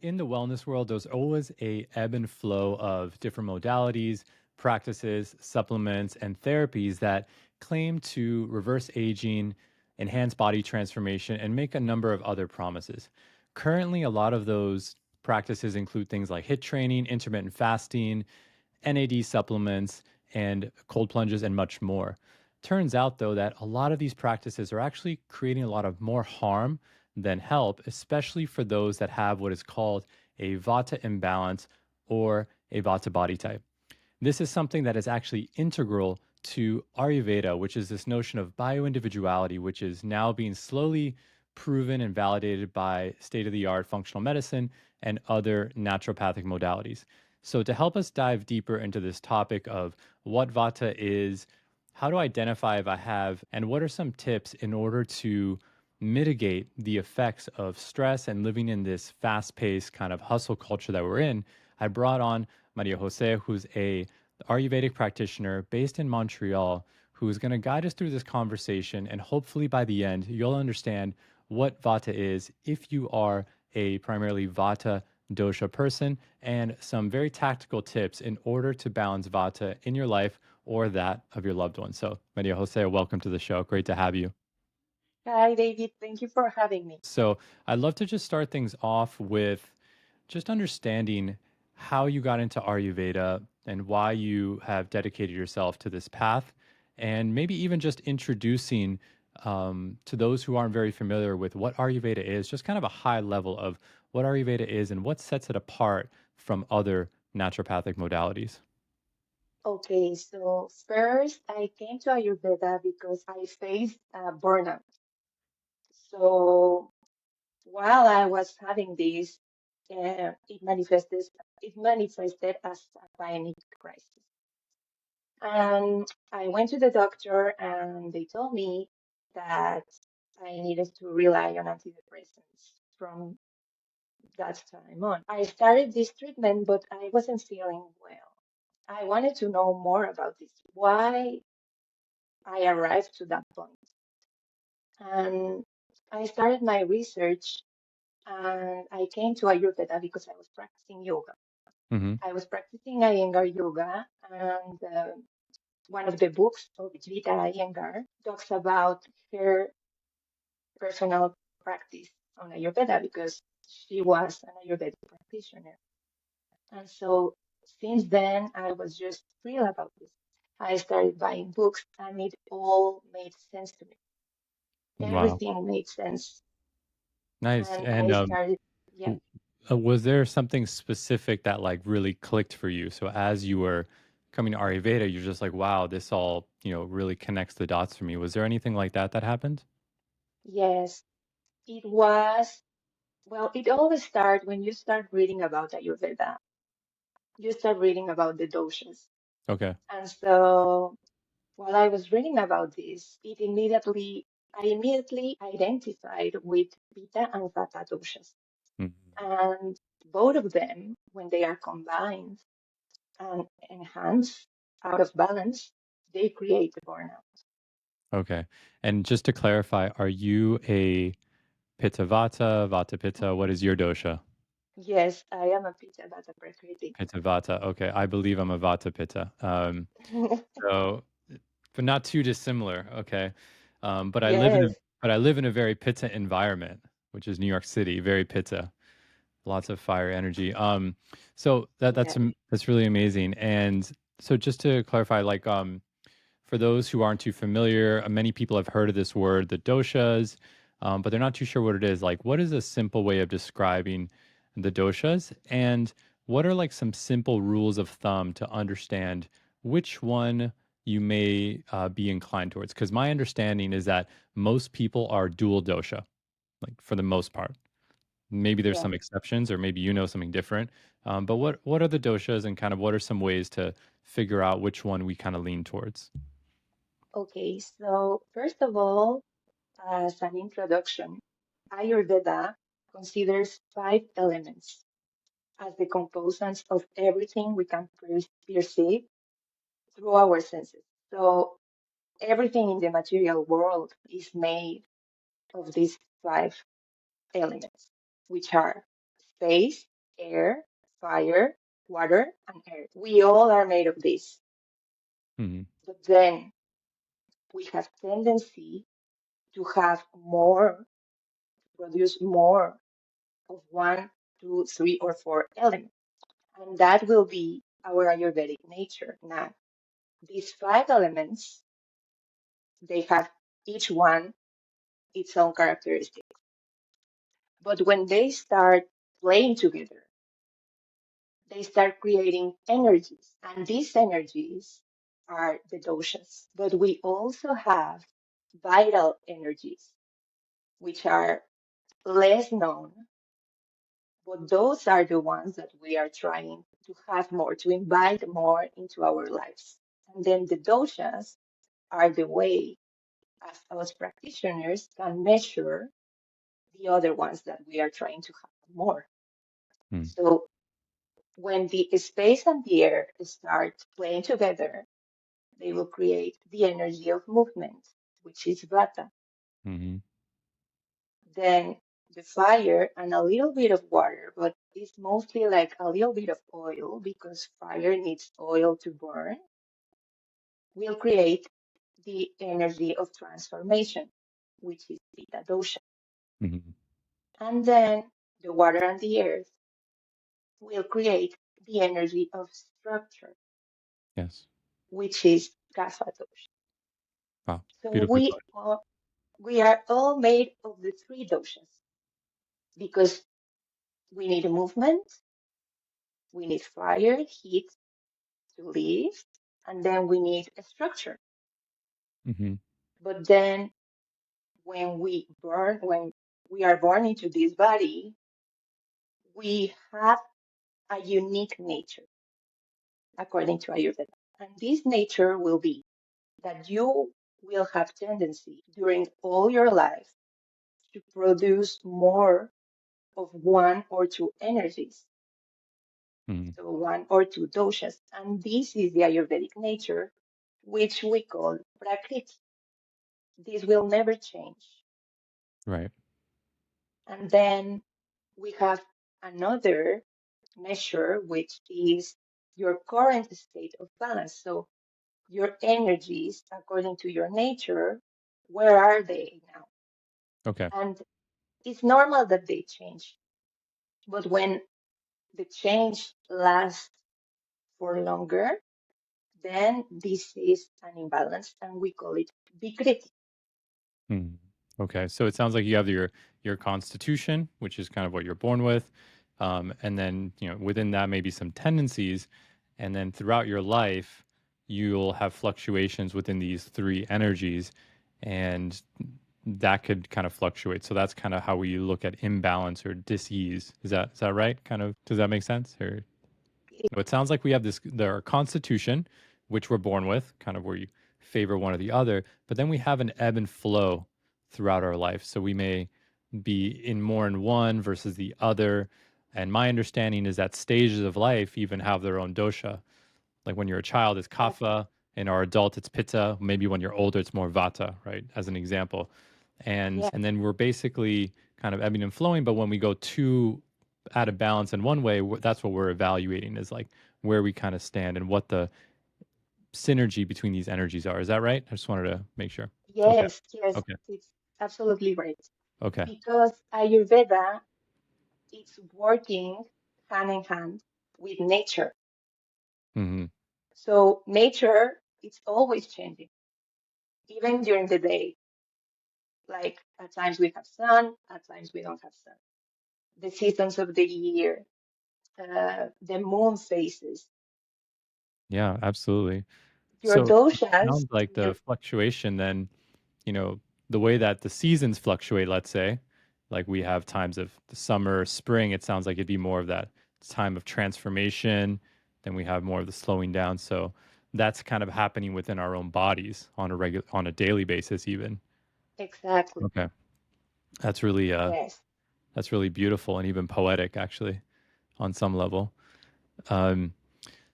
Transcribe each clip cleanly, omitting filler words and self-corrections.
in the wellness world, there's always a ebb and flow of different modalities, practices, supplements, and therapies that claim to reverse aging, enhance body transformation, and make a number of other promises. Currently, a lot of those practices include things like HIIT training, intermittent fasting, NAD supplements, and cold plunges, and much more. Turns out, though, that a lot of these practices are actually creating a lot of more harm than help, especially for those that have what is called a Vata imbalance or a Vata body type. This is something that is actually integral to Ayurveda, which is this notion of bioindividuality, which is now being slowly proven and validated by state of the art functional medicine and other naturopathic modalities. So, to help us dive deeper into this topic of what Vata is, how to identify if I have, and what are some tips in order to mitigate the effects of stress and living in this fast paced kind of hustle culture that we're in, I brought on Maria Jose, who's a Ayurvedic practitioner based in Montreal, who is going to guide us through this conversation. And hopefully by the end, you'll understand what Vata is if you are a primarily Vata dosha person, and some very tactical tips in order to balance Vata in your life or that of your loved one. So, Maria Jose, welcome to the show. Great to have you. Hi, David. Thank you for having me. So, I'd love to just start things off with just understanding how you got into Ayurveda and why you have dedicated yourself to this path, and maybe even just introducing to those who aren't very familiar with what Ayurveda is, just kind of a high level of what Ayurveda is and what sets it apart from other naturopathic modalities. Okay, so first I came to Ayurveda because I faced burnout. So while I was having this, it manifested as a panic crisis. And I went to the doctor and they told me that I needed to rely on antidepressants from that time on. I started this treatment, but I wasn't feeling well. I wanted to know more about this, why I arrived to that point. And I started my research and I came to Ayurveda because I was practicing yoga. Hmm. I was practicing Iyengar yoga, and one of the books of Vita Iyengar talks about her personal practice on Ayurveda because she was an Ayurvedic practitioner. And so since then, I was just thrilled about this. I started buying books and it all made sense to me. Wow, Everything made sense. nice. And And I started, yeah, w- was there something specific that like really clicked for you? So as you were coming to Ayurveda, you're just like, wow, this all, really connects the dots for me. Was there anything like that that happened? yes, it was, well, it always starts when you start reading about Ayurveda. You start reading about the doshas. Okay. And so while I was reading about this, I immediately identified with Pitta and Vata doshas. Mhm. And both of them, when they are combined and enhanced out of balance, they create a burnout. Okay. And just to clarify, are you a Pitta Vata, Vata Pitta? What is your dosha? Yes, I am a Pitta Vata Prakriti. Pitta Vata. Okay. I believe I'm a Vata Pitta. So, but not too dissimilar. Okay. But I live in a Yes, but I live in a very Pitta environment, which is New York City, very Pitta. Lots of fire energy. So yeah. that's really amazing. And so just to clarify, like for those who aren't too familiar, many people have heard of this word, the doshas, but they're not too sure what it is. Like, what is a simple way of describing the doshas? And what are like some simple rules of thumb to understand which one you may be inclined towards? Because my understanding is that most people are dual dosha, like for the most part. Maybe there's Yeah. some exceptions, or maybe you know something different. But what are the doshas, and kind of what are some ways to figure out which one we kind of lean towards? Okay, so first of all, as an introduction, Ayurveda considers five elements as the components of everything we can perceive through our senses. So everything in the material world is made of these five elements, which are space. air, fire, water, and earth. We all are made of this. Hmm. But then we have tendency to have more, produce more of one, two, three, or four elements. And that will be our Ayurvedic nature. Now, these five elements, they have each one its own characteristics. But when they start playing together, they start creating energies. And these energies are the doshas. But we also have vital energies, which are less known, but those are the ones that we are trying to have more, to invite more into our lives. And then the doshas are the way as us practitioners can measure the other ones that we are trying to have more. Hmm. So when the space and the air start playing together, they will create the energy of movement, which is vata. Hmm. Then the fire and a little bit of water, but it's mostly like a little bit of oil because fire needs oil to burn, will create the energy of transformation, which is Vata Dosha. Hmm. And then the water and the earth will create the energy of structure, Yes. which is Kapha Dosha. Wow. So Beautifully put. we are all made of the three doshas because we need a movement, we need fire, heat to live, and then we need a structure. Hmm. But then when we are born into this body, we have a unique nature according to Ayurveda. And this nature will be that you will have tendency during all your life to produce more of one or two energies. Hmm. So one or two doshas. And this is the Ayurvedic nature, which we call Prakriti. This will never change. Right. And then we have another measure, which is your current state of balance. So your energies, according to your nature, where are they now? Okay. And it's normal that they change. But when the change lasts for longer, then this is an imbalance and we call it Vikriti. Hmm. Okay. So it sounds like you have your constitution, which is kind of what you're born with, and then within that maybe some tendencies, and then throughout your life you'll have fluctuations within these three energies, and that could kind of fluctuate. So that's kind of how we look at imbalance or dis-ease. Is that right? Kind of, does that make sense? Or it sounds like we have our constitution, which we're born with, kind of where you favor one or the other, but then we have an ebb and flow throughout our life. So we may be in more in one versus the other. And my understanding is that stages of life even have their own dosha. Like when you're a child, it's Exactly. kapha, and our adult, it's pitta. Maybe when you're older, it's more vata, right? As an example. Yes, And then we're basically kind of ebbing and flowing. But when we go too out of balance in one way, that's what we're evaluating is like where we kind of stand and what the synergy between these energies are. Is that right? I just wanted to make sure. Okay. yes, Okay. it's absolutely right. Okay. Because Ayurveda is working hand in hand with nature. Hmm. So nature is always changing, even during the day. Like at times we have sun, at times we don't have sun. The seasons of the year, the moon phases, Yeah, absolutely. your So it doshas, sounds like the the fluctuation then, you know, the way that the seasons fluctuate, let's say, like we have times of the summer, spring, it sounds like it'd be more of that time of transformation. Then we have more of the slowing down. So that's kind of happening within our own bodies on a daily basis even. exactly. Okay. That's really Yes. that's really beautiful and even poetic actually on some level. Um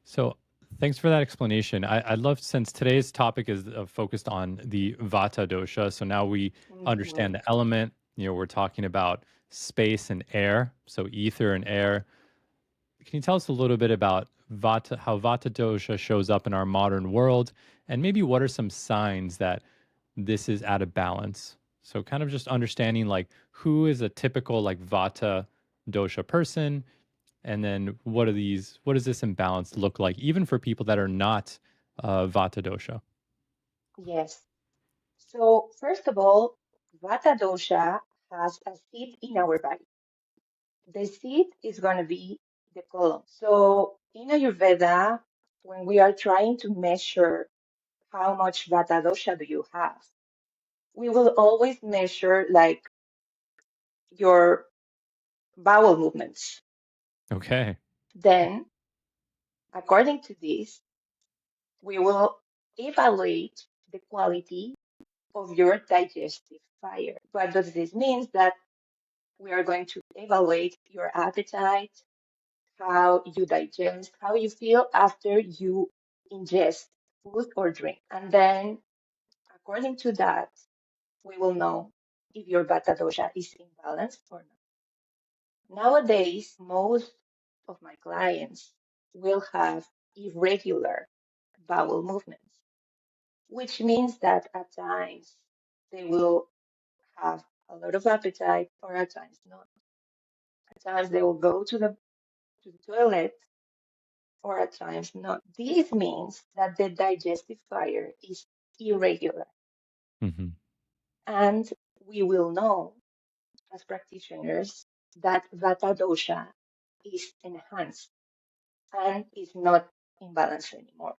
So, thanks for that explanation. I'd love, since today's topic is focused on the Vata dosha. So now we understand Mhm. the element. We're talking about space and air, so ether and air. Can you tell us a little bit about Vata, how Vata dosha shows up in our modern world, and maybe what are some signs that this is out of balance? So, kind of just understanding like who is a typical like Vata dosha person, and then what does this imbalance look like, even for people that are not Vata dosha? Yes. So, first of all, Vata dosha has a seat in our body. The seat is going to be the colon. So, in Ayurveda, when we are trying to measure how much Vata dosha do you have, we will always measure like your bowel movements. Okay. Then, according to this, we will evaluate the quality of your digestive fire. What does this mean? That we are going to evaluate your appetite, how you digest, how you feel after you ingest food or drink. And then, according to that, we will know if your Vata dosha is imbalanced or not. Nowadays, most of my clients will have irregular bowel movements, which means that at times they will have a lot of appetite or at times not. At times they will go to the toilet or at times not. This means that the digestive fire is irregular. Hmm. And we will know as practitioners that Vata dosha is enhanced and is not imbalanced anymore.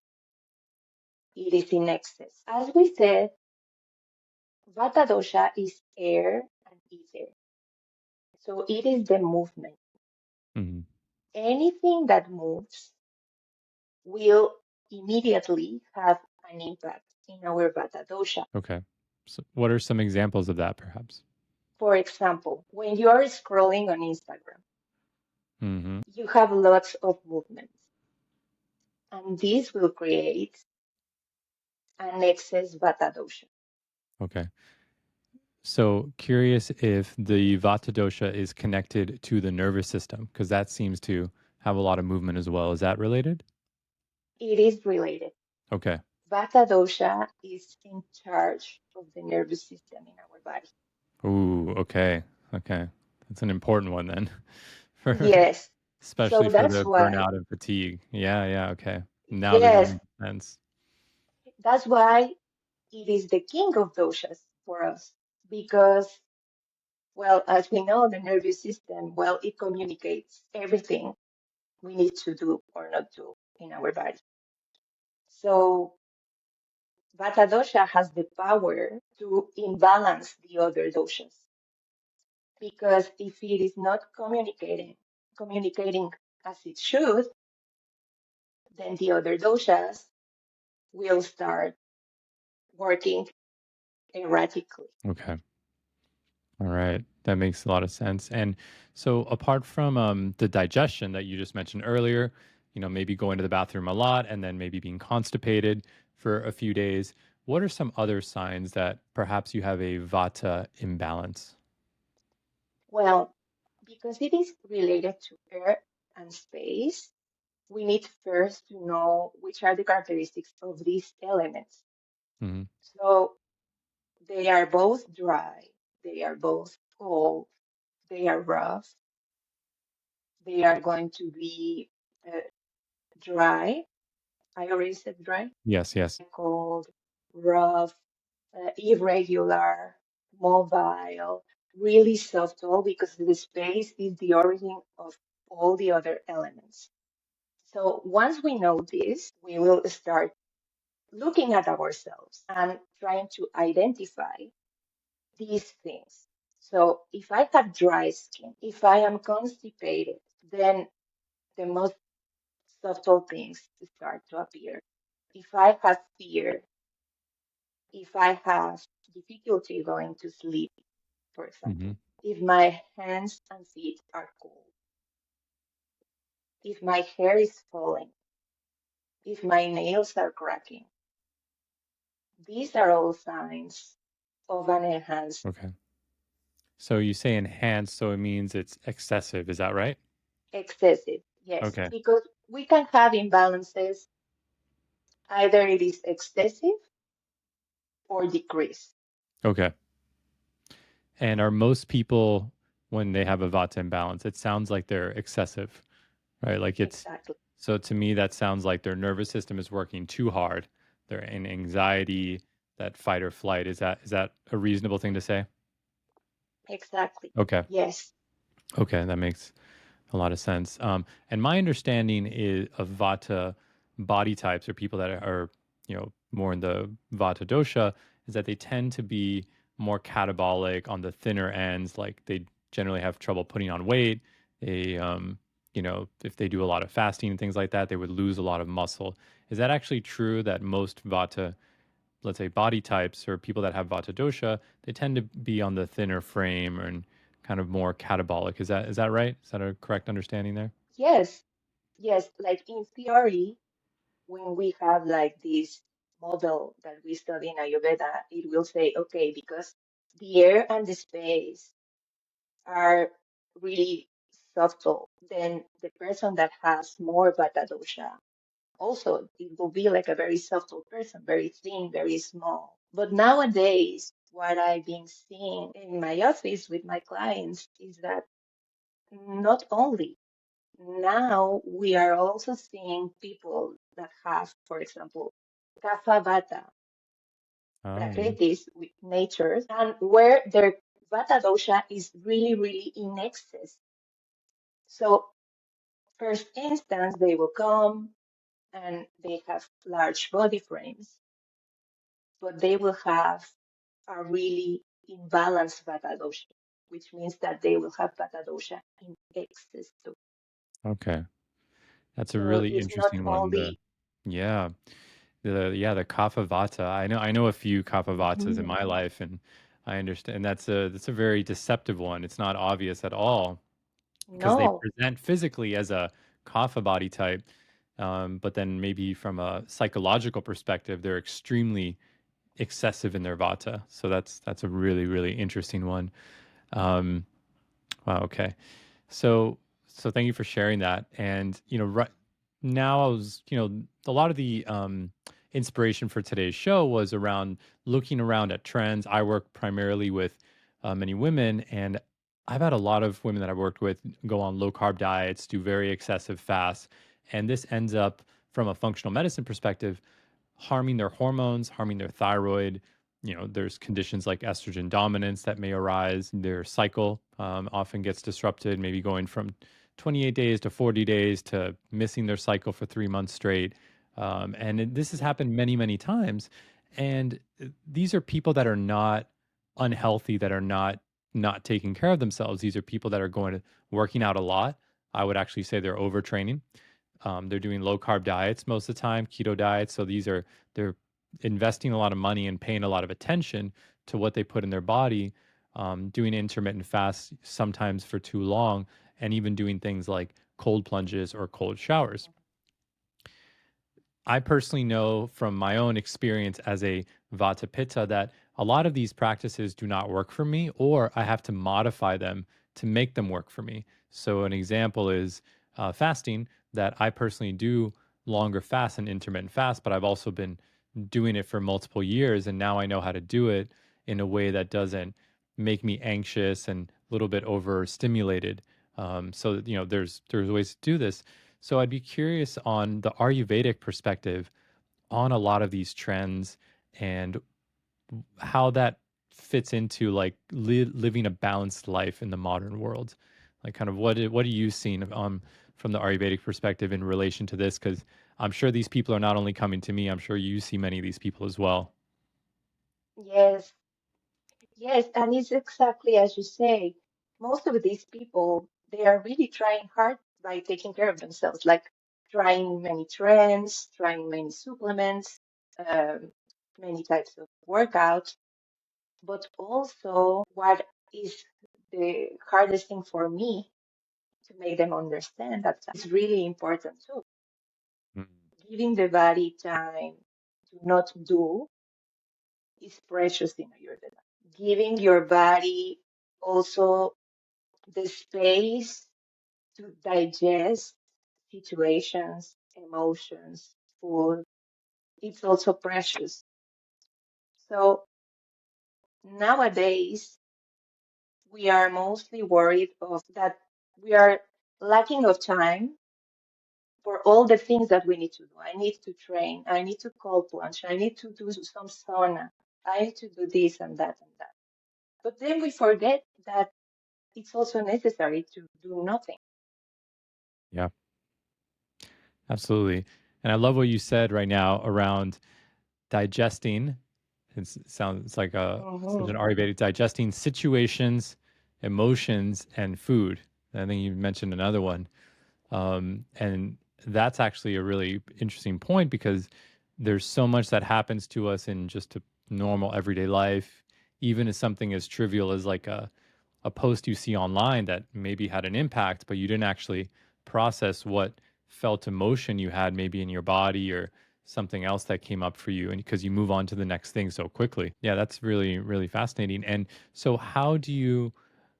It is in excess. As we said, Vata dosha is air and ether. So it is the movement. Hmm. Anything that moves will immediately have an impact in our Vata dosha. Okay. So, what are some examples of that, perhaps? For example, when you are scrolling on Instagram, Hmm. you have lots of movements, and this will create an excess Vata dosha. Okay. So, curious if the Vata dosha is connected to the nervous system, because that seems to have a lot of movement as well. Is that related? It is related. Okay. Vata dosha is in charge of the nervous system in our body. Ooh, okay. Okay. That's an important one then. For Yes. So especially for that's the why, burnout and fatigue. Yeah, yeah, okay. Now this yes, makes sense. that's why it is the king of doshas for us. Because, well, as we know, the nervous system, well, it communicates everything we need to do or not do in our body. So Vata dosha has the power to imbalance the other doshas because if it is not communicating as it should, then the other doshas will start working erratically. Okay. All right. That makes a lot of sense. And so apart from the digestion that you just mentioned earlier, maybe going to the bathroom a lot and then maybe being constipated for a few days, what are some other signs that perhaps you have a vata imbalance? Well, because it is related to air and space, we need first to know which are the characteristics of these elements. Hmm. So they are both dry, they are both cold, they are rough, they are going to be dry. I already said dry, Yes, yes. cold, rough, irregular, mobile, really subtle because the space is the origin of all the other elements. So once we know this, we will start looking at ourselves and trying to identify these things. So if I have dry skin, if I am constipated, then the most subtle things start to appear. If I have fear, if I have difficulty going to sleep, for Hmm. example, if my hands and feet are cold, if my hair is falling, if my nails are cracking, these are all signs of an enhanced Okay. So you say enhanced, so it means it's excessive. Is that right? excessive. Yes, Okay. because we can have imbalances, either it is excessive or decrease. Okay. And are most people, when they have a vata imbalance, it sounds like they're excessive, right? Like it's, Exactly. so to me, that sounds like their nervous system is working too hard. They're in anxiety, that fight or flight. Is that a reasonable thing to say? Exactly. Okay. Yes. Okay. That makes a lot of sense. And my understanding is of Vata body types or people that are, more in the Vata dosha is that they tend to be more catabolic on the thinner ends. Like they generally have trouble putting on weight. They, if they do a lot of fasting and things like that, they would lose a lot of muscle. Is that actually true that most Vata, let's say body types or people that have Vata dosha, they tend to be on the thinner frame and kind of more catabolic. Is that right? Is that a correct understanding there? Yes. Yes. Like in theory, when we have like this model that we study in Ayurveda, it will say, okay, because the air and the space are really subtle, then the person that has more Vata dosha also, it will be like a very subtle person, very thin, very small. But nowadays, what I've been seeing in my office with my clients is that not only now we are also seeing people that have, for example, kapha vata, Oh, yeah. prakriti with nature, and where their vata dosha is really, really in excess. So, first instance, they will come and they have large body frames, but they will have a really imbalanced Vata dosha, which means that they will have Vata dosha in excess too. Okay. That's a So really it's not interesting one. only, Yeah. The kapha vata. I know a few kapha vatas in Mhm. my life, and I understand that's a very deceptive one. It's not obvious at all because they No, present physically as a kapha body type, but then maybe from a psychological perspective, they're extremely excessive in their vata. So that's a really really interesting one. Um, wow. Okay. So thank you for sharing that. And right now, a lot of the inspiration for today's show was around looking around at trends. I work primarily with many women, and I've had a lot of women that I've worked with go on low carb diets, do very excessive fasts, and this ends up from a functional medicine perspective harming their hormones, harming their thyroid. There's conditions like estrogen dominance that may arise. Their cycle often gets disrupted, maybe going from 28 days to 40 days to missing their cycle for 3 months straight. This has happened many, many times. And these are people that are not unhealthy, that are not taking care of themselves. These are people that are going to working out a lot. I would actually say they're overtraining. They're doing low carb diets most of the time, keto diets. So they're investing a lot of money and paying a lot of attention to what they put in their body, doing intermittent fasts sometimes for too long, and even doing things like cold plunges or cold showers. I personally know from my own experience as a Vata Pitta that a lot of these practices do not work for me, or I have to modify them to make them work for me. So, an example is fasting, that I personally do longer fasts and intermittent fast, but I've also been doing it for multiple years. And now I know how to do it in a way that doesn't make me anxious and a little bit overstimulated. There's ways to do this. So I'd be curious on the Ayurvedic perspective on a lot of these trends and how that fits into like living a balanced life in the modern world. Like, kind of what are you seeing from the Ayurvedic perspective in relation to this? Because I'm sure these people are not only coming to me. I'm sure you see many of these people as well. yes, yes, and it's exactly as you say. Most of these people, they are really trying hard by taking care of themselves, like trying many trends, trying many supplements, um, many types of workouts. But also, what is the hardest thing for me to make them understand that is really important too. Mm. Giving the body time to not do is precious in Ayurveda. Giving your body also the space to digest situations, emotions, food. It's also precious. So nowadays, we are mostly worried of that we are lacking of time for all the things that we need to do. I need to train. I need to cold plunge. I need to do some sauna. I need to do this and that and that. But then we forget that it's also necessary to do nothing. Yeah, absolutely. And I love what you said right now around digesting. It sounds like such an Hmm. Ayurvedic digesting situations, emotions, and food. I think you mentioned another one. And that's actually a really interesting point because there's so much that happens to us in just a normal everyday life, even as something as trivial as like a post you see online that maybe had an impact, but you didn't actually process what felt emotion you had maybe in your body or something else that came up for you and because you move on to the next thing so quickly. Yeah, that's really, really fascinating. And so how do you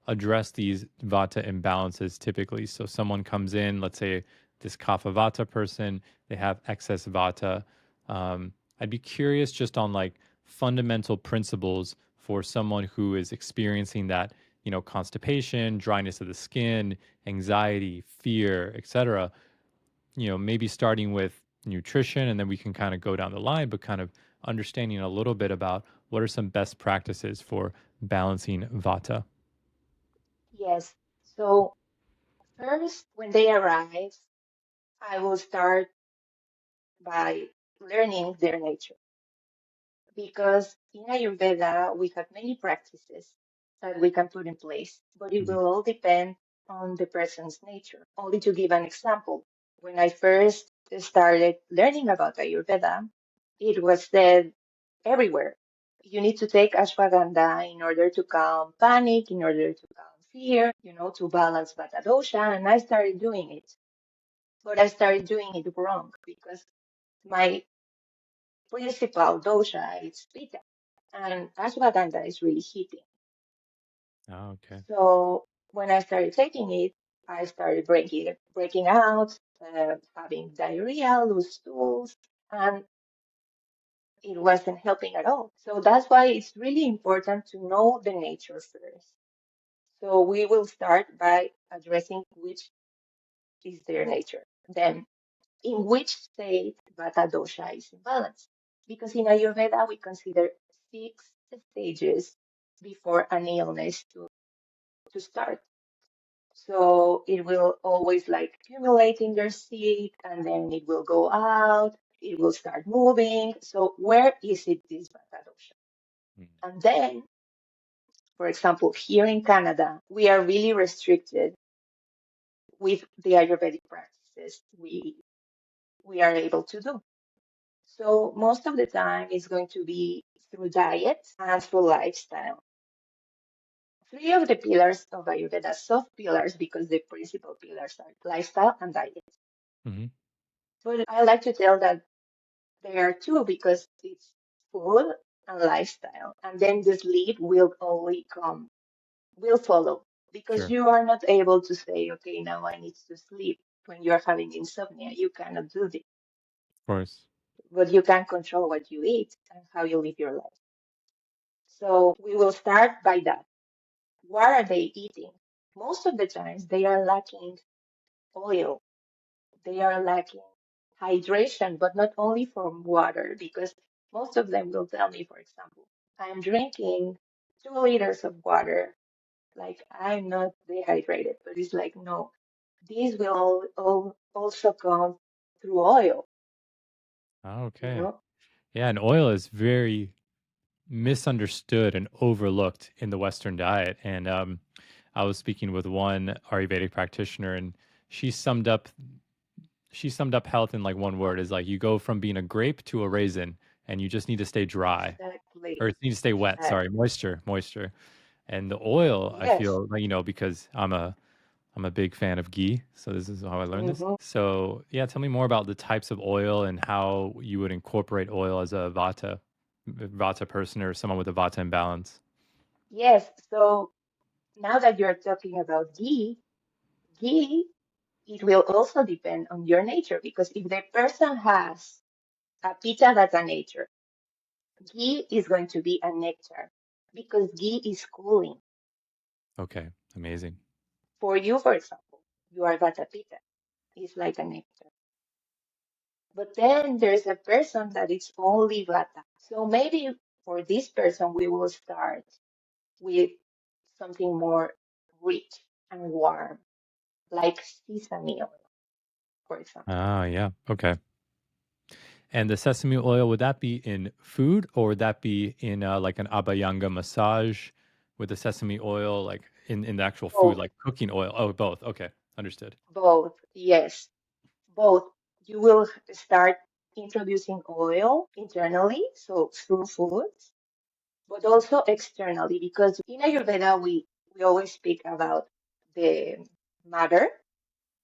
address these vata imbalances typically? So someone comes in, let's say this kapha vata person, they have excess vata. I'd be curious just on like fundamental principles for someone who is experiencing that, constipation, dryness of the skin, anxiety, fear, etc. Maybe starting with nutrition and then we can kind of go down the line, but kind of understanding a little bit about what are some best practices for balancing vata. Yes. So first, when they arrive, I will start by learning their nature because in Ayurveda we have many practices that we can put in place, but it Mhm. will all depend on the person's nature. Only to give an example, when I first started learning about Ayurveda, it was said everywhere. You need to take ashwagandha in order to calm panic, in order to calm fear, to balance Vata Dosha. And I started doing it, but I started doing it wrong because my principal dosha is Pitta and ashwagandha is really heating. Oh, okay. So when I started taking it, I started breaking out, having diarrhea, loose stools, and it wasn't helping at all. So that's why it's really important to know the nature first. So we will start by addressing which is their nature. Then, in which state Vata dosha is in balance? Because in Ayurveda, we consider 6 stages before an illness to start. So it will always like accumulate in your seat and then it will go out, it will start moving. So where is it this Vata dosha? Mm. And then, for example, here in Canada, we are really restricted with the Ayurvedic practices we are able to do. So most of the time it's going to be through diet and through lifestyle. Three of the pillars of Ayurveda, soft pillars, because the principal pillars are lifestyle and diet. Mhm. But I like to tell that there are two because it's food and lifestyle. And then the sleep will only come, will follow. Because Sure. you are not able to say, okay, now I need to sleep. When you're having insomnia, you cannot do this. Of course. But you can control what you eat and how you live your life. So we will start by that. What are they eating? Most of the times they are lacking oil. They are lacking hydration, but not only from water, because most of them will tell me, for example, I'm drinking 2 liters of water, like I'm not dehydrated, but it's like, no, these will all also come through oil, Oh, you okay. know? Yeah, and oil is very misunderstood and overlooked in the Western diet. And I was speaking with one Ayurvedic practitioner, and she summed up she summed up health in like one word: is like you go from being a grape to a raisin, and you just need to stay dry Exactly. or you need to stay wet. Sorry, Exactly. moisture. And the oil, I Yes. feel like because I'm a big fan of ghee, so this is how I learned this. Hmm. So, yeah, tell me more about the types of oil and how you would incorporate oil as a vata person or someone with a vata imbalance. Yes. So now that you're talking about ghee, ghee it will also depend on your nature, because if the person has a pitta, that's a nature. Ghee is going to be a nectar because ghee is cooling. Okay. Amazing. For you, for example, you are Vata Pitta. It's like a nectar. But then there's a person that is only Vata. So maybe for this person, we will start with something more rich and warm, like sesame oil, for example. Ah, yeah. Okay. And the sesame oil, would that be in food or would that be in like an abhyanga massage with the sesame oil, like in the actual food, Both, like cooking oil? Oh, both. Okay. Understood. both, yes, both. You will start introducing oil internally, so through foods, but also externally, because in Ayurveda, we always speak about the matter,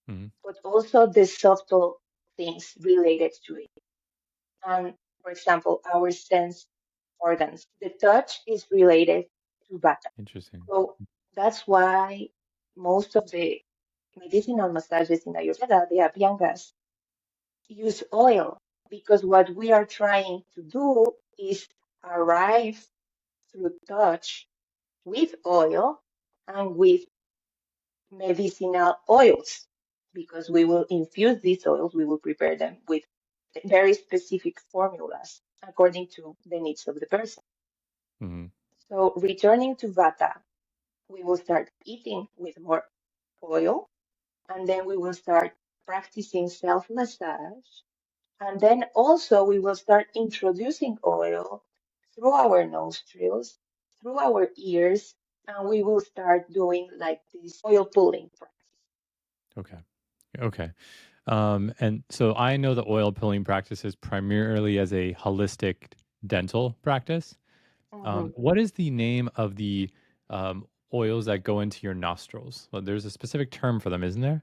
Hmm. but also the subtle things related to it. And for example, our sense organs, the touch is related to Vata. Interesting. So that's why most of the medicinal massages in Ayurveda, the Abhyangas, use oil, because what we are trying to do is arrive through touch with oil and with medicinal oils, because we will infuse these oils, we will prepare them with very specific formulas according to the needs of the person. Hmm. So returning to Vata, we will start eating with more oil, and then we will start practicing self-massage, and then also we will start introducing oil through our nostrils, through our ears, and we will start doing like this oil pulling practice. Okay. Okay. And so I know the oil pulling practice is primarily as a holistic dental practice. Mhm. What is the name of the um, oils that go into your nostrils? Well, there's a specific term for them, isn't there?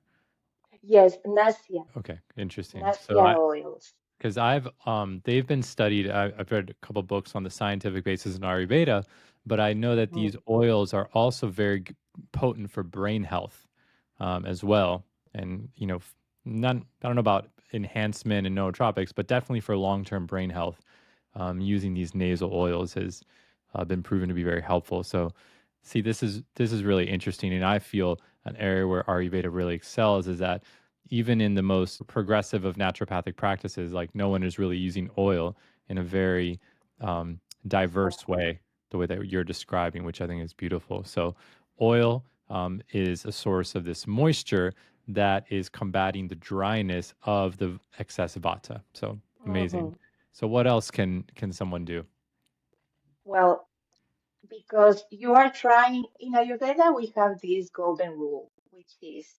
Yes, Nasya, Okay, interesting. So Nasya oils. because they've been studied. I've read a couple books on the scientific basis in Ayurveda, but I know that Mhm. these oils are also very potent for brain health as well. And not I don't know about enhancement and nootropics, but definitely for long-term brain health, using these nasal oils has been proven to be very helpful. So, see, this is really interesting, and I feel an area where Ayurveda really excels is that even in the most progressive of naturopathic practices, like no one is really using oil in a very um, diverse Exactly. way, the way that you're describing, which I think is beautiful. So, oil is a source of this moisture that is combating the dryness of the excess vata. So, amazing. Mhm. So, what else can someone do? Well, because you are trying, in Ayurveda, we have this golden rule, which is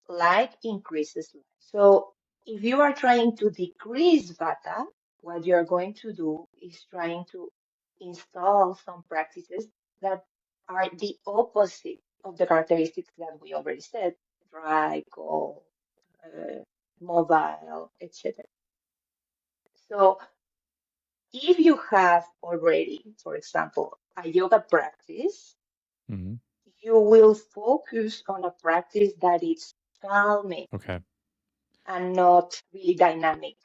like increases like. So if you are trying to decrease Vata, what you're going to do is trying to install some practices that are the opposite of the characteristics that we already said, dry, cold, mobile, etc. So if you have already, for example, a yoga practice, Hmm. you will focus on a practice that is calming Okay. and not really dynamic,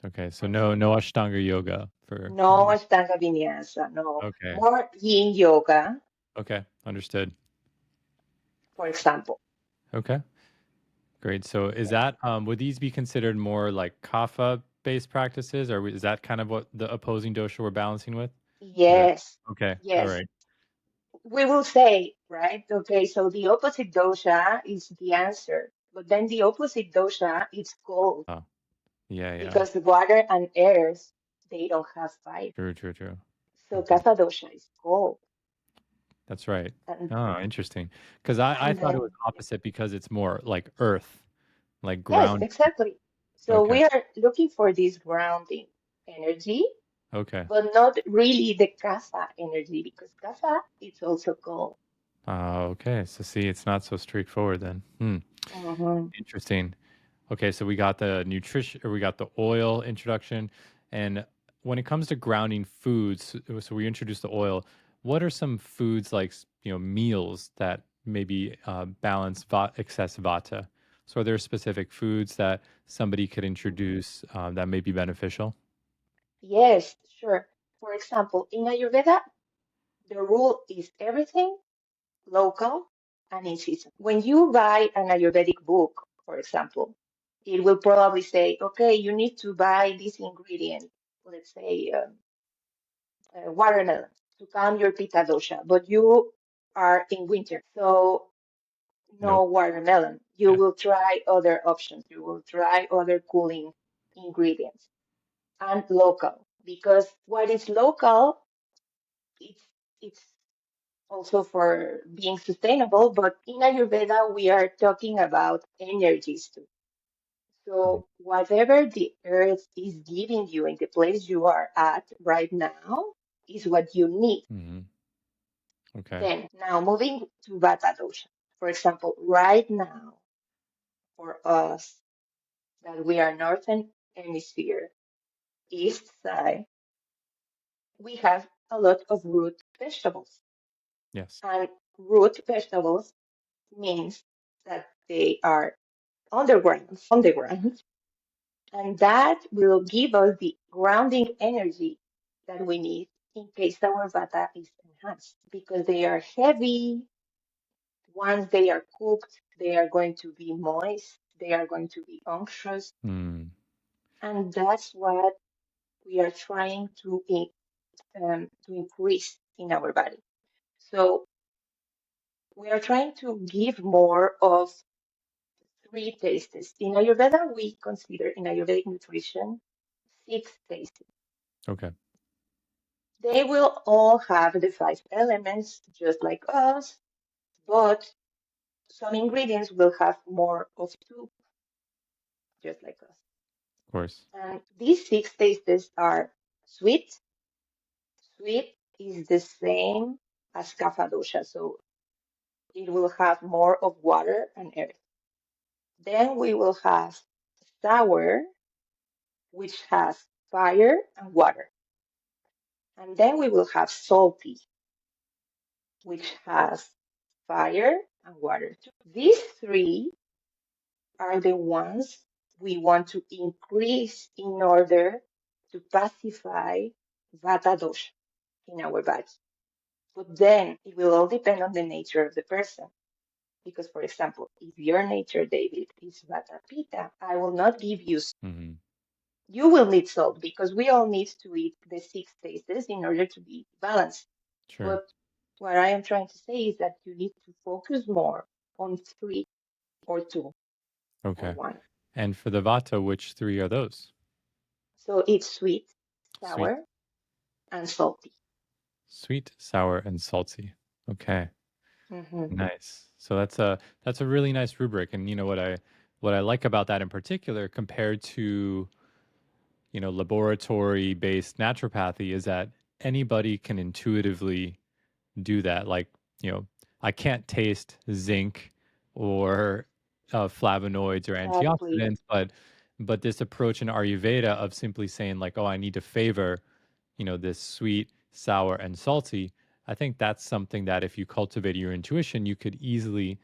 Okay. So for no example. Ashtanga yoga for No Ashtanga Vinyasa, no. okay. More Yin Yoga, Okay. Understood. for example. Okay. Great. So is Yes. that would these be considered more like kapha based practices, or is that kind of what the opposing dosha we're balancing with? Is that Yes. okay? All Yes. right. We will say, right? Okay, so the opposite dosha is the answer, but then the opposite dosha is cold, Oh, yeah, yeah. because the water and airs, they don't have fire. True, true, true. So Okay. Kapha dosha is cold. That's right. And Oh, interesting. Because I and thought it was then opposite because it's more like earth, like yes, ground. exactly. So Okay. we are looking for this grounding energy, Okay. but not really the Kapha energy, because Kapha is also cold. Okay. So see, it's not so straightforward then. Hmm. Hmm. Interesting. Okay, so we got the nutrition, or we got the oil introduction, and when it comes to grounding foods, so we introduced the oil. What are some foods like meals that maybe balance excess vata? So, are there specific foods that somebody could introduce that may be beneficial? Yes, sure. For example, in Ayurveda, the rule is everything local and in season. When you buy an Ayurvedic book, for example, it will probably say, okay, you need to buy this ingredient, let's say watermelon, to calm your Pitta dosha, but you are in winter, so no Nope. watermelon. You Yeah. will try other options. You will try other cooling ingredients and local, because what is local, it's it's also for being sustainable, but in Ayurveda, we are talking about energies too. So whatever the earth is giving you in the place you are at right now is what you need. Mm-hmm. Okay. Then, now moving to Vata Dosha. For example, right now, for us, that we are Northern Hemisphere, East side, we have a lot of root vegetables. Yes. And root vegetables means that they are on the ground, and that will give us the grounding energy that we need in case our vata is enhanced, because they are heavy. Once they are cooked, they are going to be moist, they are going to be unctuous, Mm. and that's what we are trying to increase in our body. So we are trying to give more of three tastes. In Ayurveda, we consider in Ayurvedic nutrition six tastes. Okay. They will all have the five elements, just like us, but some ingredients will have more of two, just like us. Of course. And these six tastes are sweet. Sweet is the same as kapha dosha, so it will have more of water and earth. Then we will have sour, which has fire and water. And then we will have salty, which has fire and water too. These three are the ones we want to increase in order to pacify Vata dosha in our body. But then it will all depend on the nature of the person. Because, for example, if your nature, David, is Vata Pitta, I will not give you. Mm-hmm. You will need salt because we all need to eat the six tastes in order to be balanced. Sure. But what I am trying to say is that you need to focus more on three or two or Okay. one. And for the vata, which three are those? So it's sweet, Sweet, sour, and salty. sweet, sour, and salty. Okay. Hmm. Nice. So that's a really nice rubric. And you know what I like about that in particular compared to, laboratory based naturopathy is that anybody can intuitively do that. Like, you know, I can't taste zinc or flavonoids or Exactly. antioxidants, but this approach in Ayurveda of simply saying like, oh, I need to favor, this sweet, sour, and salty. I think that's something that if you cultivate your intuition, you could easily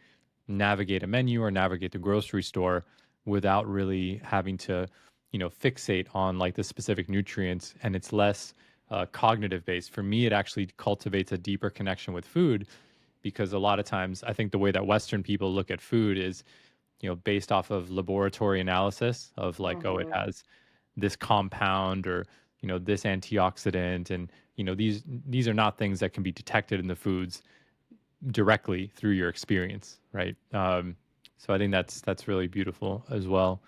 navigate a menu or navigate the grocery store without really having to, fixate on like the specific nutrients, and it's less cognitive based. For me, it actually cultivates a deeper connection with food because a lot of times I think the way that Western people look at food is, based off of laboratory analysis of like, oh, it Hmm. has this compound or, this antioxidant. And, these are not things that can be detected in the foods directly through your experience, right? So I think that's really beautiful as well.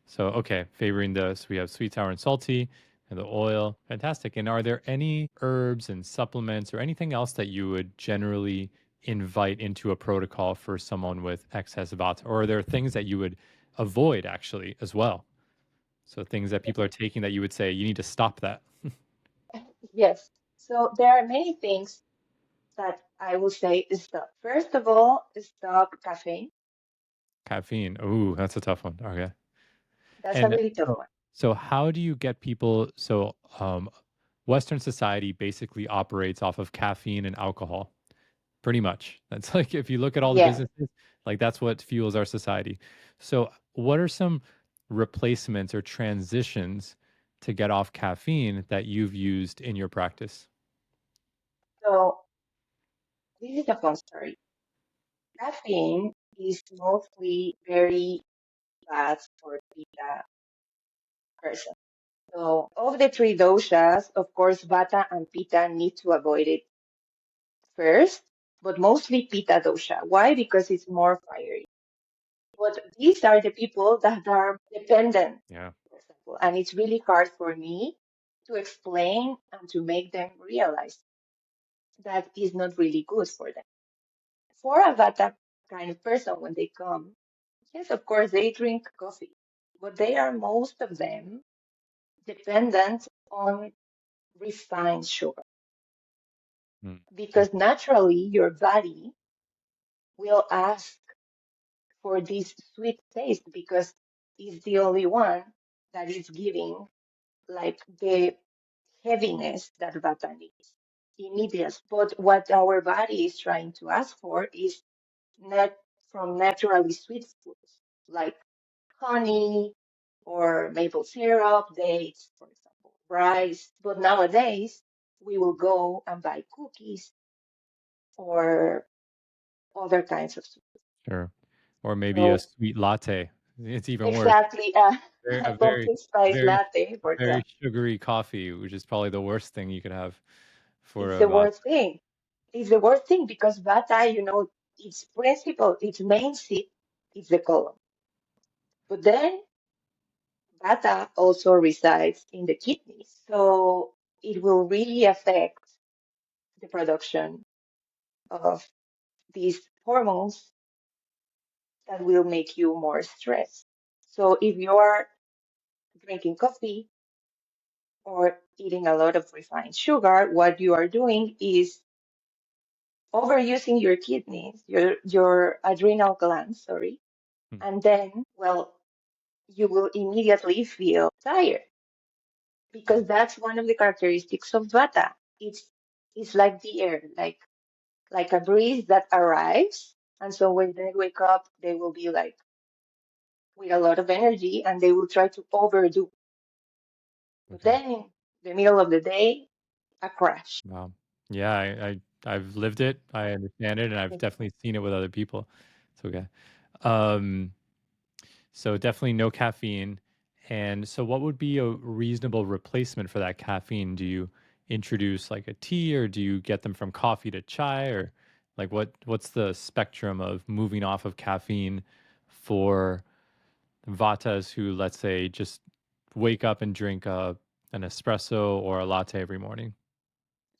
So okay, favoring the so we have sweet, sour, and salty, and the oil, fantastic. And are there any herbs and supplements or anything else that you would generally invite into a protocol for someone with excess vata, or are there things that you would avoid actually as well? So things that people are taking that you would say you need to stop that. Yes. So there are many things that I will say stop. First of all, stop caffeine. Caffeine. Ooh, that's a tough one. Okay. That's a And really tough so, one. so how do you get people? Western society basically operates off of caffeine and alcohol. Pretty much. That's like if you look at all the Yes. businesses, like that's what fuels our society. So, what are some replacements or transitions to get off caffeine that you've used in your practice? So this is a fun story. Caffeine is mostly very bad for Pitta person. So of the three doshas, of course, Vata and Pitta need to avoid it first, but mostly Pitta dosha. Why? Because it's more fiery. But these are the people that are dependent, Yeah. for example, and it's really hard for me to explain and to make them realize that is not really good for them. For a Vata kind of person, when they come, yes, of course, they drink coffee, but they are most of them dependent on refined sugar Mm. because naturally your body will ask for this sweet taste because it's the only one that is giving like the heaviness that Vata needs immediate. But what our body is trying to ask for is not from naturally sweet foods like honey or maple syrup, dates, for example, rice. But nowadays we will go and buy cookies or other kinds of sweets. Sure. Or maybe a So sweet latte. It's even worse. exactly A a very, pumpkin spice very, latte, for very example, sugary coffee, which is probably the worst thing you could have for it's a the vodka. worst thing. It's the worst thing because Vata, its principle, its main seat is the colon. But then Vata also resides in the kidneys. So it will really affect the production of these hormones that will make you more stressed. So if you are drinking coffee or eating a lot of refined sugar, what you are doing is overusing your kidneys, your adrenal glands, sorry, Hmm. and then, well, you will immediately feel tired because that's one of the characteristics of Vata. It's like the air, like a breeze that arrives, and so when they wake up, they will be like with a lot of energy, and they will try to overdo. But Okay. then in the middle of the day, a crash. Wow. Yeah, I've lived it. I understand it, and I've definitely seen it with other people. It's okay. Um, so definitely no caffeine. And so, what would be a reasonable replacement for that caffeine? Do you introduce like a tea, or do you get them from coffee to chai, or like what's the spectrum of moving off of caffeine for Vatas who, let's say, just wake up and drink an espresso or a latte every morning?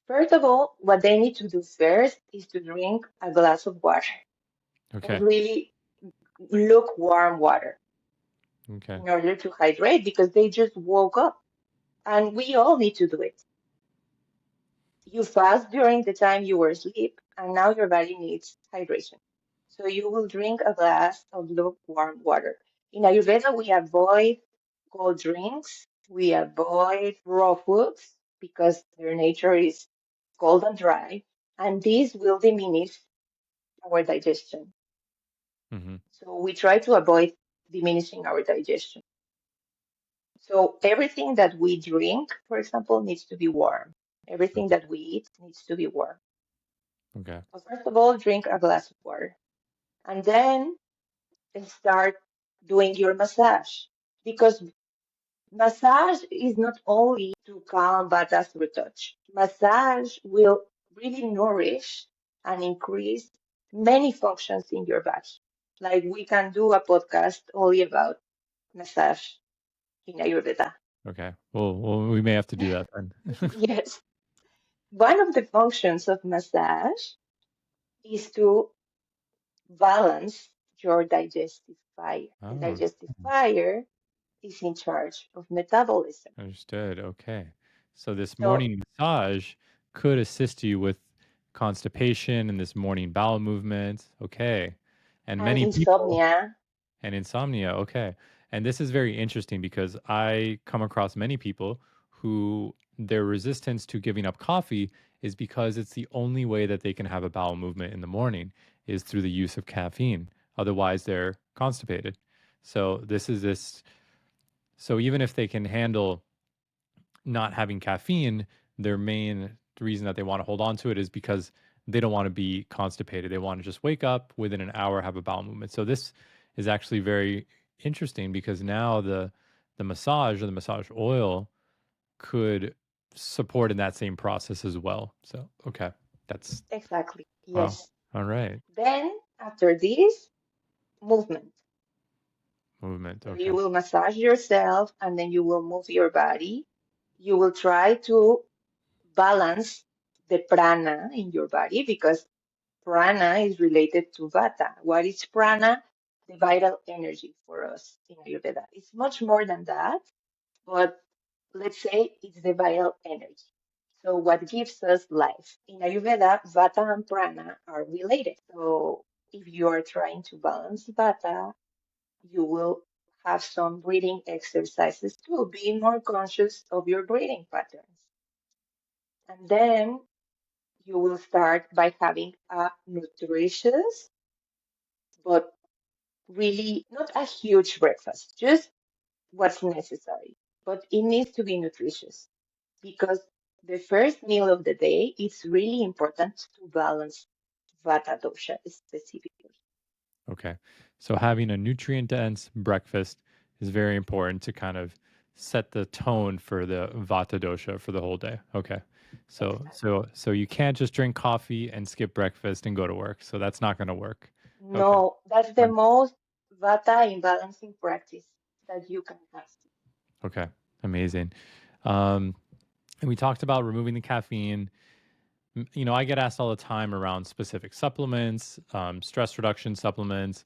First of all, what they need to do first is to drink a glass of water and Okay. really lukewarm water Okay. in order to hydrate because they just woke up. And we all need to do it. You fast during the time you were asleep, and now your body needs hydration. So you will drink a glass of lukewarm water. In Ayurveda, we avoid cold drinks, we avoid raw foods because their nature is cold and dry, and this will diminish our digestion. Hmm. So we try to avoid diminishing our digestion. So everything that we drink, for example, needs to be warm. Everything that we eat needs to be warm. Okay. So first of all, drink a glass of water and then start doing your massage because massage is not only to calm Vata through touch. Massage will really nourish and increase many functions in your body. Like we can do a podcast only about massage in Ayurveda. Okay. Well, we may have to do that then. Yes. One of the functions of massage is to balance your digestive fire. The Oh, digestive fire is in charge of metabolism. understood. Okay. So this So, morning massage could assist you with constipation and this morning bowel movement. Okay. And and many people insomnia, and insomnia. Okay. And this is very interesting because I come across many people who their resistance to giving up coffee is because it's the only way that they can have a bowel movement in the morning is through the use of caffeine. Otherwise, they're constipated. So so even if they can handle not having caffeine, their main reason that they want to hold on to it is because they don't want to be constipated. They want to just wake up within an hour, have a bowel movement. So this is actually very interesting because now the massage or the massage oil could support in that same process as well. So okay, that's Exactly. wow. Yes. All right, Then after this, movement. movement. So Okay, you will massage yourself and then you will move your body. You will try to balance the prana in your body because prana is related to vata. What is prana? The vital energy for us in Ayurveda. It's much more than that, but let's say it's the vital energy. So what gives us life? In Ayurveda, vata and prana are related. So if you are trying to balance vata, you will have some breathing exercises to be more conscious of your breathing patterns. And then you will start by having a nutritious, but really not a huge breakfast, just what's necessary. But it needs to be nutritious because the first meal of the day is really important to balance Vata dosha specifically. okay. So having a nutrient dense breakfast is very important to kind of set the tone for the vata dosha for the whole day. Okay. Exactly. So you can't just drink coffee and skip breakfast and go to work. So that's not going to work. Okay. No, that's the Right. most Vata imbalancing practice that you can have. Okay. Amazing. Um, and we talked about removing the caffeine. You know, I get asked all the time around specific supplements, stress reduction supplements.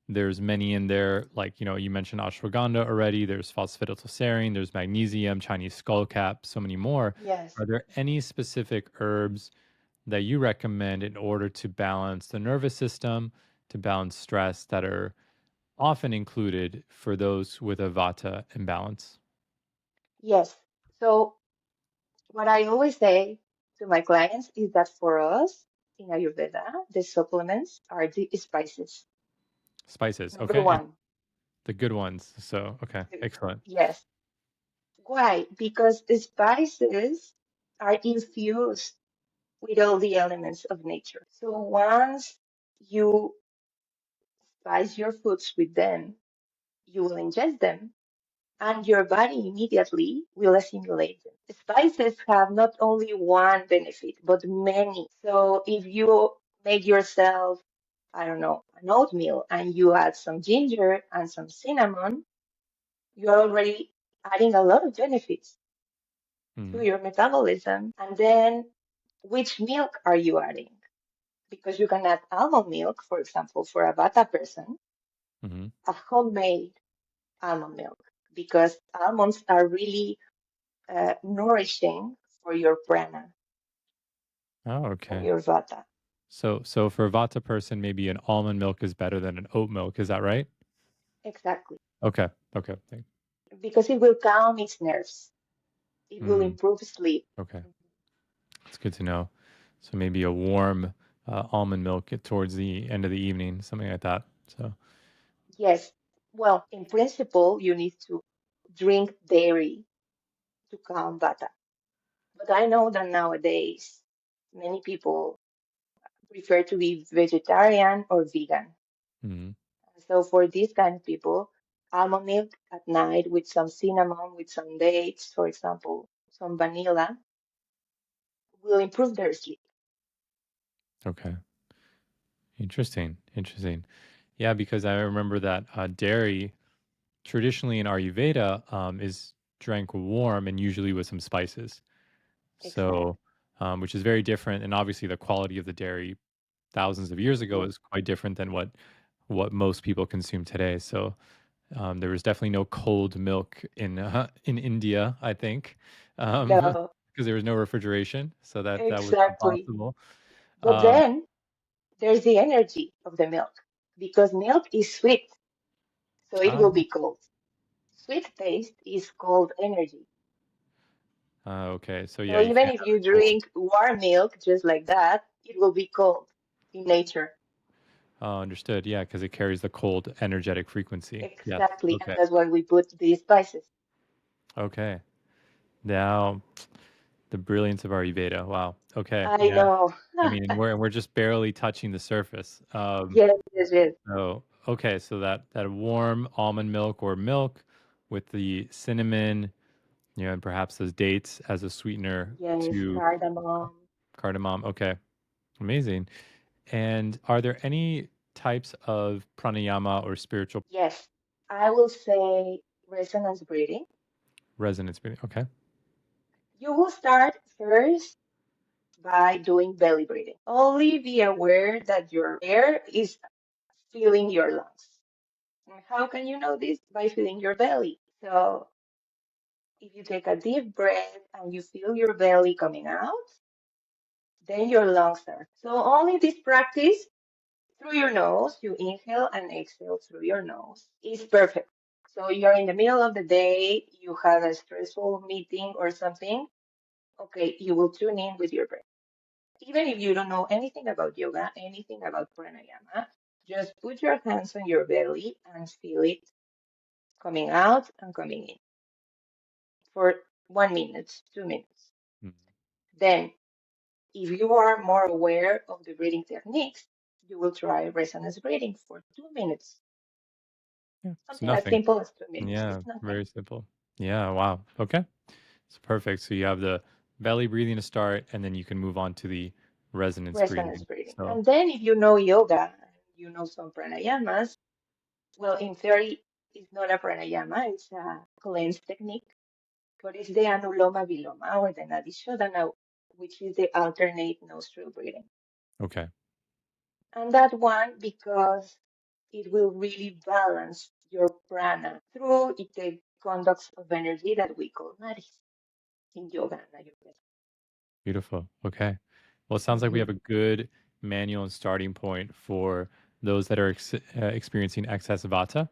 There's many in there, like, you know, you mentioned ashwagandha already. There's phosphatidylserine, there's magnesium, Chinese skullcap, so many more. Yes, Are there any specific herbs that you recommend in order to balance the nervous system, to balance stress that are often included for those with a vata imbalance? yes. So what I always say to my clients is that for us in Ayurveda, the supplements are the spices. Spices, Number okay, and one. the good ones. So, okay, excellent. Yes. Why? Because the spices are infused with all the elements of nature. So once you spice your foods with them, you will ingest them and your body immediately will assimilate them. Spices have not only one benefit, but many. So if you make yourself, I don't know, an oatmeal and you add some ginger and some cinnamon, you're already adding a lot of benefits to Mm-hmm. your metabolism. And then which milk are you adding? Because you can add almond milk, for example, for a Vata person, Mm-hmm. a homemade almond milk, because almonds are really nourishing for your prana, Oh, for okay. your vata. So for a vata person, maybe an almond milk is better than an oat milk. Is that right? Exactly. Okay. Okay. Because it will calm its nerves. It will Mm, improve sleep. okay. It's good to know. So maybe a warm almond milk towards the end of the evening, something like that. So, Yes. Well, in principle, you need to drink dairy to calm vata. But I know that nowadays, many people prefer to be vegetarian or vegan. mm, So for these kind of people, almond milk at night with some cinnamon, with some dates, for example, some vanilla, will improve their sleep. okay. Interesting. Yeah, because I remember that dairy traditionally in Ayurveda is drank warm and usually with some spices. So, Exactly. which is very different. And obviously, the quality of the dairy thousands of years ago is quite different than what most people consume today. So, there was definitely no cold milk in India, I think, No, because there was no refrigeration, so that was not exactly. possible. But Um, then there's the energy of the milk because milk is sweet, so it will oh, be cold. Sweet taste is cold energy. Okay. So So yeah, you even can't if have you it cold. drink warm milk just like that, it will be cold in nature. Oh, understood. Yeah, because it carries the cold energetic frequency. Yes. Exactly. And Okay. that's why we put these spices. Okay. Now, the brilliance of Ayurveda. Wow. Okay. I Yeah. know. I mean, and we're just barely touching the surface. Yes, yes, yes. So okay, so that warm almond milk or milk with the cinnamon, and perhaps those dates as a sweetener Yes, to cardamom. cardamom. Okay, amazing. And are there any types of pranayama or spiritual Yes, I will say resonance breathing. resonance breathing? Okay. You will start first by doing belly breathing. Only be aware that your air is filling your lungs. And how can you know this? By feeling your belly. So if you take a deep breath and you feel your belly coming out, then your lungs are. So only this practice through your nose, you inhale and exhale through your nose, is perfect. So you're in the middle of the day, you have a stressful meeting or something, okay, you will tune in with your breath. Even if you don't know anything about yoga, anything about pranayama, just put your hands on your belly and feel it coming out and coming in for 1 minute, 2 minutes. Mm, Then, if you are more aware of the breathing techniques, you will try resonance breathing for 2 minutes. yeah, it's Something as nothing. simple as 2 minutes. Yeah, It's nothing. very simple. Yeah, wow. Okay. It's perfect. So you have the belly breathing to start, and then you can move on to the resonance Resonance breathing. breathing. So, And then if you know yoga, you know some pranayamas, well, in theory, it's not a pranayama, it's a cleanse technique, but it's the anuloma viloma or the nadi shodhana, which is the alternate nostril breathing. okay. And that one, because it will really balance your prana through the conducts of energy that we call nadis in yoga and Ayurveda. Beautiful. Okay. Well, it sounds like we have Mhm. a good manual and starting point for those that are experiencing excess vata.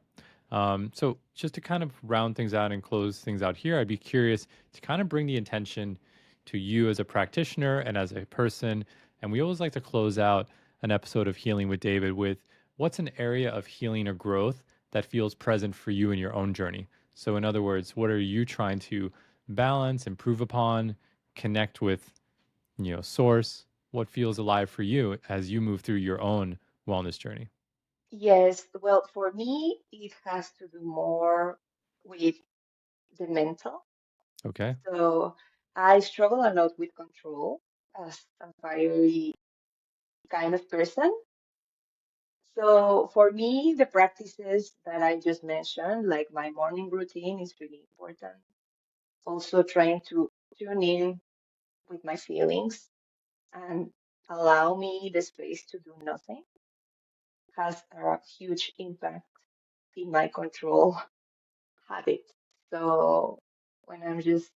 So, just to kind of round things out and close things out here, I'd be curious to kind of bring the attention to you as a practitioner and as a person. And we always like to close out an episode of Healing with David with what's an area of healing or growth that feels present for you in your own journey. So, in other words, what are you trying to balance, improve upon, connect with, source? What feels alive for you as you move through your own wellness journey? Yes, well, for me, it has to do more with the mental. Okay. So I struggle a lot with control as a fiery kind of person. So for me, the practices that I just mentioned, like my morning routine, is really important. Also trying to tune in with my feelings and allow me the space to do nothing has a huge impact in my control habit. So when I'm just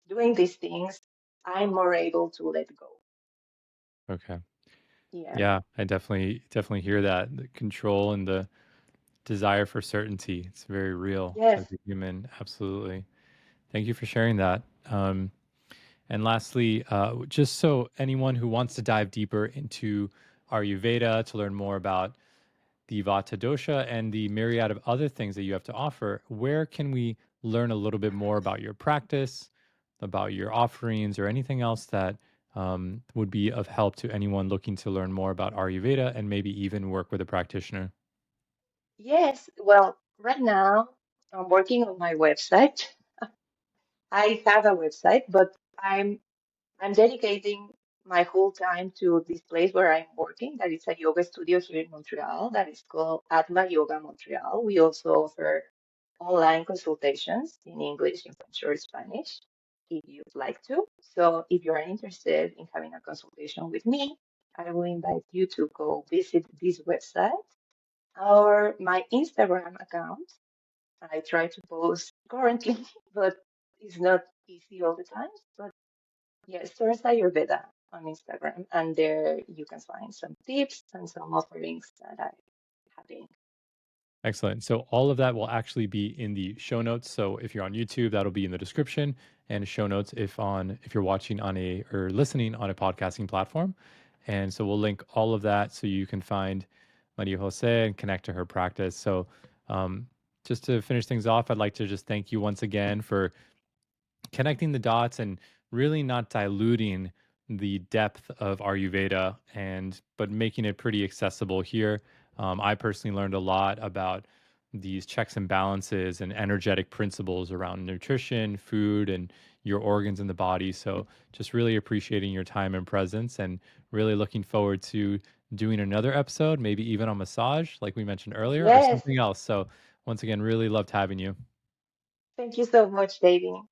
doing these things, I'm more able to let go. Okay. Yeah. Yeah, I definitely hear that. The control and the desire for certainty. It's very real as Yes. a human. Absolutely. Thank you for sharing that. And lastly, just so anyone who wants to dive deeper into Ayurveda to learn more about the Vata Dosha and the myriad of other things that you have to offer, where can we learn a little bit more about your practice, about your offerings, or anything else that would be of help to anyone looking to learn more about Ayurveda and maybe even work with a practitioner? Yes. Well, right now I'm working on my website. I have a website, but I'm dedicating my whole time to this place where I'm working. That is a yoga studio here in Montreal. That is called Atma Yoga Montreal. We also offer online consultations in English, in French, or Spanish, if you'd like to. So if you're interested in having a consultation with me, I will invite you to go visit this website or my Instagram account. I try to post currently, but it's not easy all the time. But yes, Source Ayurveda on Instagram, and there you can find some tips and some offerings that I have been. Excellent. So all of that will actually be in the show notes. So if you're on YouTube, that'll be in the description. and show notes if you're watching on a or listening on a podcasting platform. And so we'll link all of that so you can find Maria Jose and connect to her practice. So um, just to finish things off, I'd like to just thank you once again for connecting the dots and really not diluting the depth of Ayurveda and but making it pretty accessible here. I personally learned a lot about these checks and balances and energetic principles around nutrition, food, and your organs in the body. So just really appreciating your time and presence and really looking forward to doing another episode, maybe even on massage, like we mentioned earlier, or Yes. something else. So once again, really loved having you. Thank you so much, David.